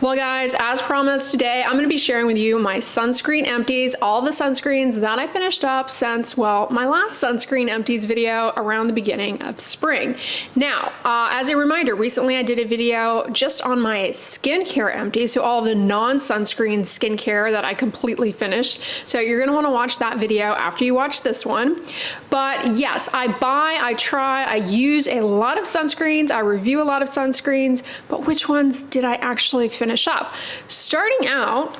Well guys, as promised today, I'm going to be sharing with you my sunscreen empties, all the sunscreens that I finished up since, well, my last sunscreen empties video around the beginning of spring. Now, as a reminder, recently I did a video just on my skincare empties, so all the non-sunscreen skincare that I completely finished. So you're going to want to watch that video after you watch this one. But yes, I try, I use a lot of sunscreens, I review a lot of sunscreens, but which ones did I actually finish up? Starting out,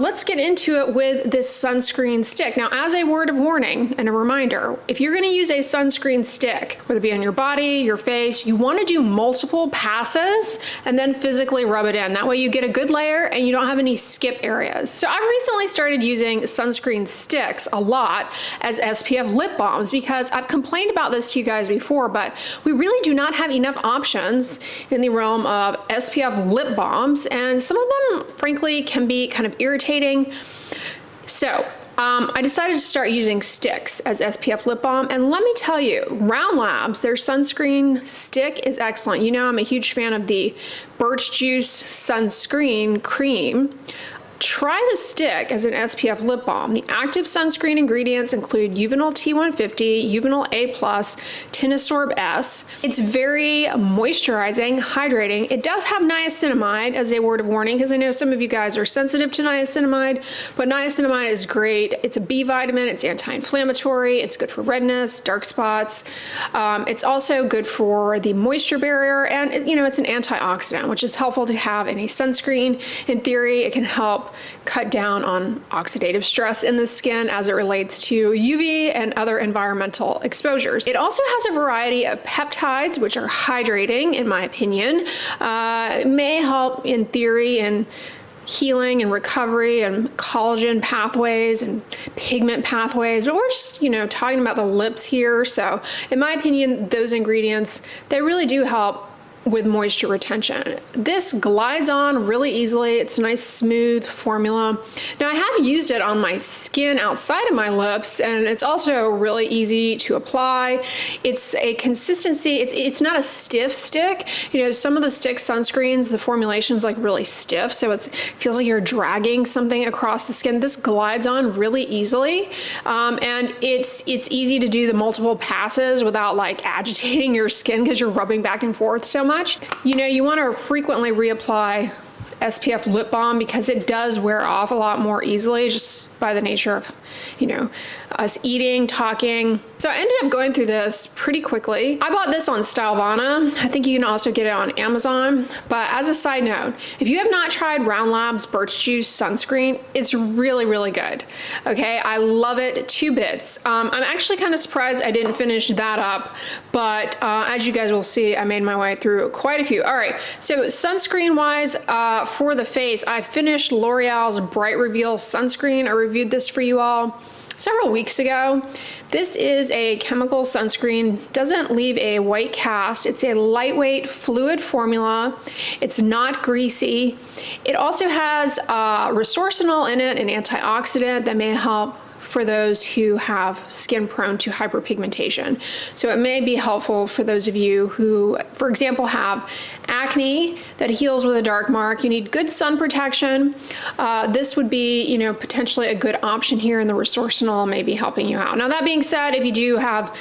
let's get into it with this sunscreen stick. Now, as a word of warning and a reminder, if you're going to use a sunscreen stick, whether it be on your body, your face, you want to do multiple passes and then physically rub it in. That way you get a good layer and you don't have any skip areas. So I've recently started using sunscreen sticks a lot as SPF lip balms because I've complained about this to you guys before, but we really do not have enough options in the realm of SPF lip balms, and some of them, frankly, can be kind of irritating. So I decided to start using sticks as SPF lip balm, and let me tell you, Round Labs, their sunscreen stick is excellent. You know, I'm a huge fan of the Birch Juice Sunscreen Cream. Try the stick as an SPF lip balm. The active sunscreen ingredients include Uvinol T150, Uvinol A+, Tinosorb S. It's very moisturizing, hydrating. It does have niacinamide as a word of warning, because I know some of you guys are sensitive to niacinamide, but niacinamide is great. It's a B vitamin, it's anti-inflammatory, it's good for redness, dark spots. It's also good for the moisture barrier, and you know, it's an antioxidant, which is helpful to have in a sunscreen. In theory, it can help cut down on oxidative stress in the skin as it relates to UV and other environmental exposures. It also has a variety of peptides, which are hydrating, in my opinion. It may help, in theory, in healing and recovery and collagen pathways and pigment pathways, but we're just, you know, talking about the lips here. So in my opinion, those ingredients, they really do help with moisture retention. This glides on really easily. It's a nice smooth formula. Now I have used it on my skin outside of my lips, and it's also really easy to apply. It's a consistency, it's not a stiff stick. You know, some of the stick sunscreens, the formulation's like really stiff, so it feels like you're dragging something across the skin. This glides on really easily, and it's easy to do the multiple passes without like agitating your skin because you're rubbing back and forth so much. You know, you want to frequently reapply SPF lip balm because it does wear off a lot more easily just by the nature of, you know, us eating, talking. So I ended up going through this pretty quickly. I bought this on Stylevana. I think you can also get it on Amazon. But as a side note, if you have not tried Round Labs Birch Juice Sunscreen, it's really, really good. Okay, I love it to bits. I'm actually kind of surprised I didn't finish that up, but as you guys will see, I made my way through quite a few. All right, so sunscreen wise, for the face, I finished L'Oreal's Bright Reveal Sunscreen. I reviewed this for you all several weeks ago. This is a chemical sunscreen, doesn't leave a white cast. It's a lightweight fluid formula. It's not greasy. It also has resorcinol in it, an antioxidant that may help for those who have skin prone to hyperpigmentation. So it may be helpful for those of you who, for example, have acne that heals with a dark mark. You need good sun protection. This would be, you know, potentially a good option here, and the resorcinol may be helping you out. Now, that being said, if you do have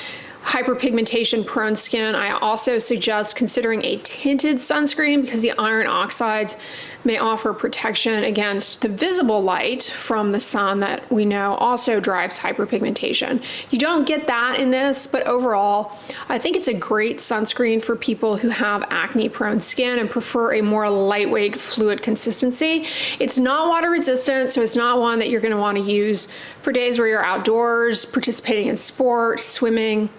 hyperpigmentation prone skin, I also suggest considering a tinted sunscreen because the iron oxides may offer protection against the visible light from the sun that we know also drives hyperpigmentation. You don't get that in this, but overall, I think it's a great sunscreen for people who have acne prone skin and prefer a more lightweight fluid consistency. It's not water resistant, so it's not one that you're gonna wanna use for days where you're outdoors, participating in sport, swimming,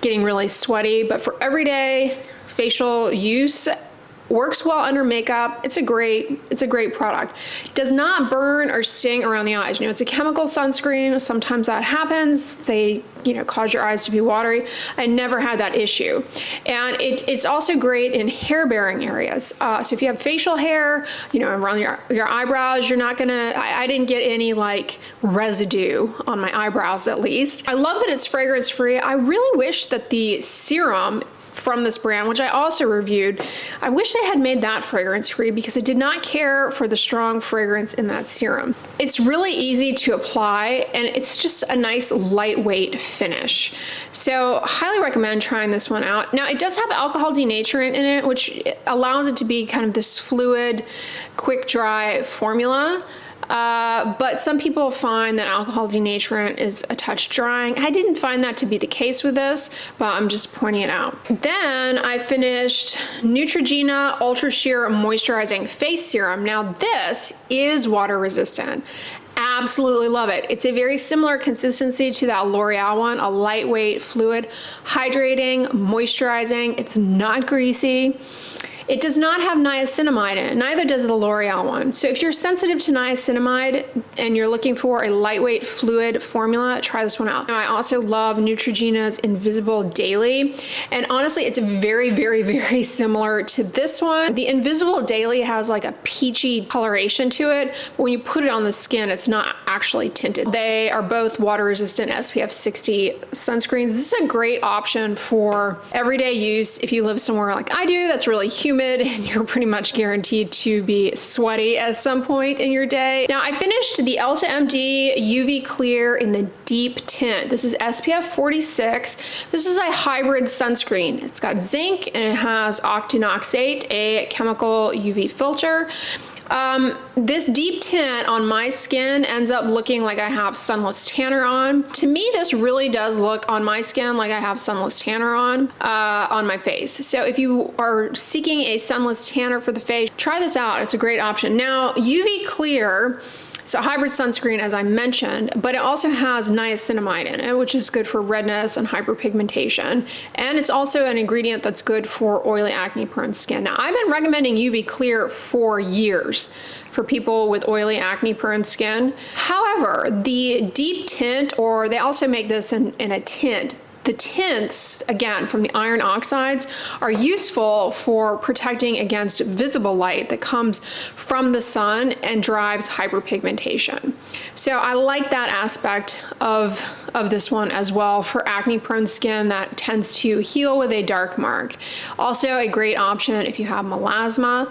getting really sweaty, but for everyday facial use, works well under makeup. It's a great product. It does not burn or sting around the eyes. You know, it's a chemical sunscreen. Sometimes that happens. They, you know, cause your eyes to be watery. I never had that issue. And it's also great in hair bearing areas. So if you have facial hair, you know, around your eyebrows, you're not gonna, I didn't get any like residue on my eyebrows at least. I love that it's fragrance free. I really wish that the serum from this brand, which I also reviewed. I wish they had made that fragrance-free because I did not care for the strong fragrance in that serum. It's really easy to apply, and it's just a nice lightweight finish. So highly recommend trying this one out. Now, it does have alcohol denaturant in it, which allows it to be kind of this fluid, quick dry formula. But some people find that alcohol denaturant is a touch drying. I didn't find that to be the case with this, but I'm just pointing it out. Then I finished Neutrogena Ultra Sheer Moisturizing Face Serum. Now this is water resistant. Absolutely love it. It's a very similar consistency to that L'Oreal one, a lightweight fluid, hydrating, moisturizing. It's not greasy. It does not have niacinamide in it, neither does the L'Oreal one. So if you're sensitive to niacinamide and you're looking for a lightweight fluid formula, try this one out. Now, I also love Neutrogena's Invisible Daily, and honestly, it's very, very, very similar to this one. The Invisible Daily has like a peachy coloration to it, but when you put it on the skin, it's not actually tinted. They are both water resistant SPF 60 sunscreens. This is a great option for everyday use if you live somewhere like I do that's really humid and you're pretty much guaranteed to be sweaty at some point in your day. Now, I finished the Elta MD UV Clear in the deep tint. This is SPF 46. This is a hybrid sunscreen. It's got zinc and it has octinoxate, a chemical UV filter. This deep tint on my skin ends up looking like I have sunless tanner on. To me, this really does look on my skin like I have sunless tanner on my face. So if you are seeking a sunless tanner for the face, try this out. It's a great option. Now, UV Clear, it's a hybrid sunscreen, as I mentioned, but it also has niacinamide in it, which is good for redness and hyperpigmentation. And it's also an ingredient that's good for oily, acne-prone skin. Now, I've been recommending UV Clear for years for people with oily, acne-prone skin. However, the deep tint, or they also make this in a tint, the tints, again, from the iron oxides, are useful for protecting against visible light that comes from the sun and drives hyperpigmentation. So I like that aspect of this one as well for acne-prone skin that tends to heal with a dark mark. Also a great option if you have melasma.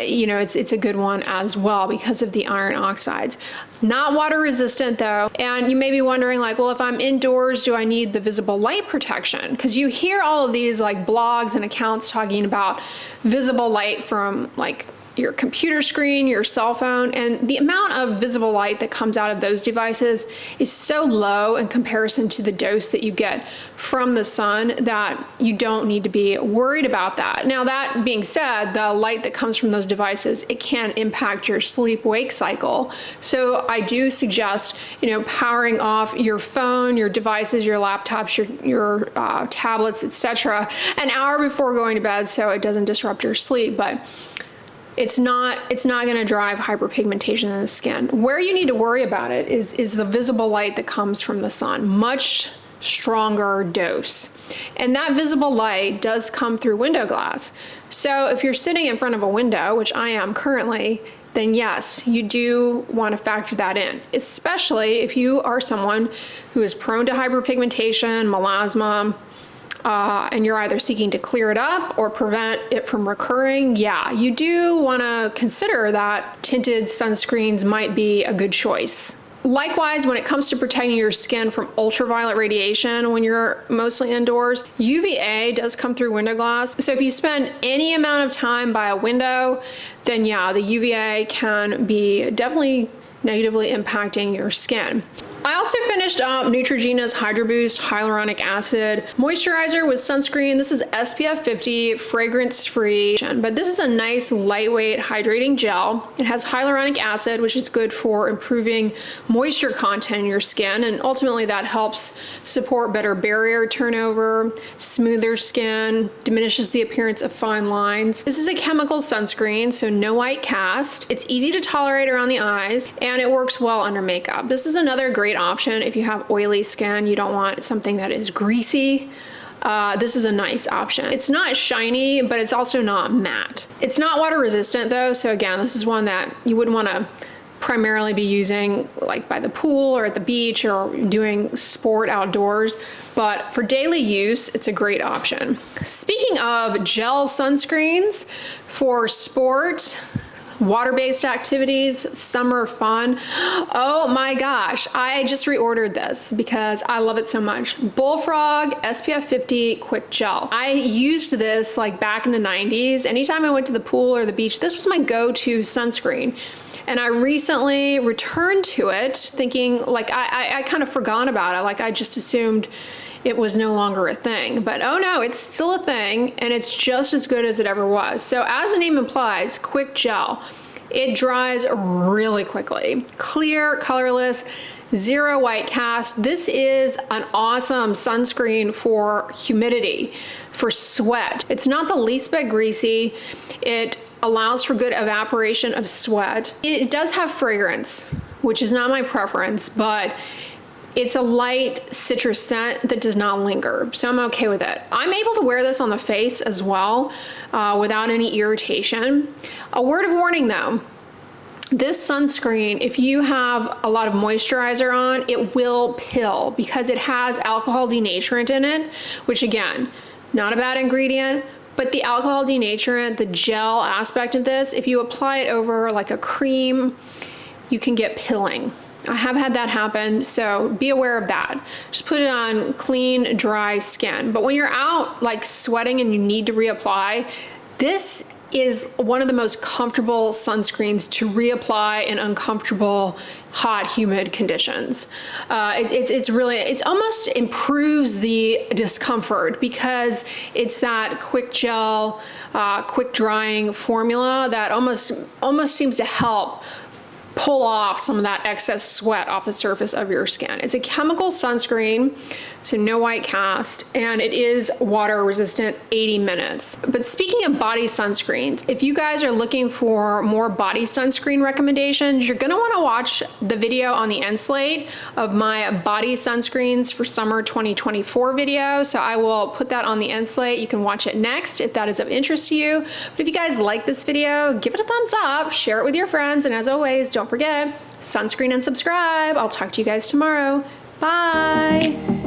You know, it's a good one as well because of the iron oxides. Not water resistant though. And you may be wondering like, well, if I'm indoors, do I need the visible light protection? Because you hear all of these like blogs and accounts talking about visible light from like your computer screen, your cell phone, and the amount of visible light that comes out of those devices is so low in comparison to the dose that you get from the sun that you don't need to be worried about that. Now, that being said, the light that comes from those devices, it can impact your sleep-wake cycle. So I do suggest, you know, powering off your phone, your devices, your laptops, your tablets, etc., an hour before going to bed so it doesn't disrupt your sleep. But it's not going to drive hyperpigmentation in the skin. Where you need to worry about it is the visible light that comes from the sun, much stronger dose. And that visible light does come through window glass. So if you're sitting in front of a window, which I am currently, then yes, you do want to factor that in, especially if you are someone who is prone to hyperpigmentation, melasma, and you're either seeking to clear it up or prevent it from recurring. Yeah, you do want to consider that tinted sunscreens might be a good choice. Likewise, when it comes to protecting your skin from ultraviolet radiation when you're mostly indoors, UVA does come through window glass. So if you spend any amount of time by a window, then yeah, the UVA can be definitely negatively impacting your skin. I also finished up Neutrogena's Hydroboost Hyaluronic Acid Moisturizer with sunscreen. This is SPF 50, fragrance-free, but this is a nice lightweight hydrating gel. It has hyaluronic acid, which is good for improving moisture content in your skin, and ultimately that helps support better barrier turnover, smoother skin, diminishes the appearance of fine lines. This is a chemical sunscreen, so no white cast. It's easy to tolerate around the eyes, and it works well under makeup. This is another great option if you have oily skin, you don't want something that is greasy. This is a nice option. It's not shiny, but it's also not matte. It's not water resistant though, so again, this is one that you wouldn't want to primarily be using like by the pool or at the beach or doing sport outdoors, but for daily use, it's a great option. Speaking of gel sunscreens for sport, water-based activities, summer fun. Oh my gosh, I just reordered this because I love it so much. Bullfrog SPF 50 Quick Gel. I used this like back in the 90s. Anytime I went to the pool or the beach, this was my go-to sunscreen. And I recently returned to it thinking like I kind of forgot about it. Like I just assumed it was no longer a thing, but oh no, it's still a thing and it's just as good as it ever was. So as the name implies, quick gel, it dries really quickly. Clear, colorless, zero white cast. This is an awesome sunscreen for humidity, for sweat. It's not the least bit greasy. It allows for good evaporation of sweat. It does have fragrance, which is not my preference, but it's a light citrus scent that does not linger, so I'm okay with it. I'm able to wear this on the face as well without any irritation. A word of warning though, this sunscreen, if you have a lot of moisturizer on, it will pill because it has alcohol denaturant in it, which again, not a bad ingredient, but the alcohol denaturant, the gel aspect of this, if you apply it over like a cream, you can get pilling. I have had that happen, so be aware of that. Just put it on clean, dry skin. But when you're out like sweating and you need to reapply, this is one of the most comfortable sunscreens to reapply in uncomfortable, hot, humid conditions. It's almost improves the discomfort because it's that quick gel, quick drying formula that almost seems to help pull off some of that excess sweat off the surface of your skin. It's a chemical sunscreen, so no white cast, and it is water resistant 80 minutes. But speaking of body sunscreens, if you guys are looking for more body sunscreen recommendations, you're gonna wanna watch the video on the end slate of my body sunscreens for summer 2024 video. So I will put that on the end slate. You can watch it next if that is of interest to you. But if you guys like this video, give it a thumbs up, share it with your friends, and as always, don't forget, sunscreen and subscribe. I'll talk to you guys tomorrow. Bye.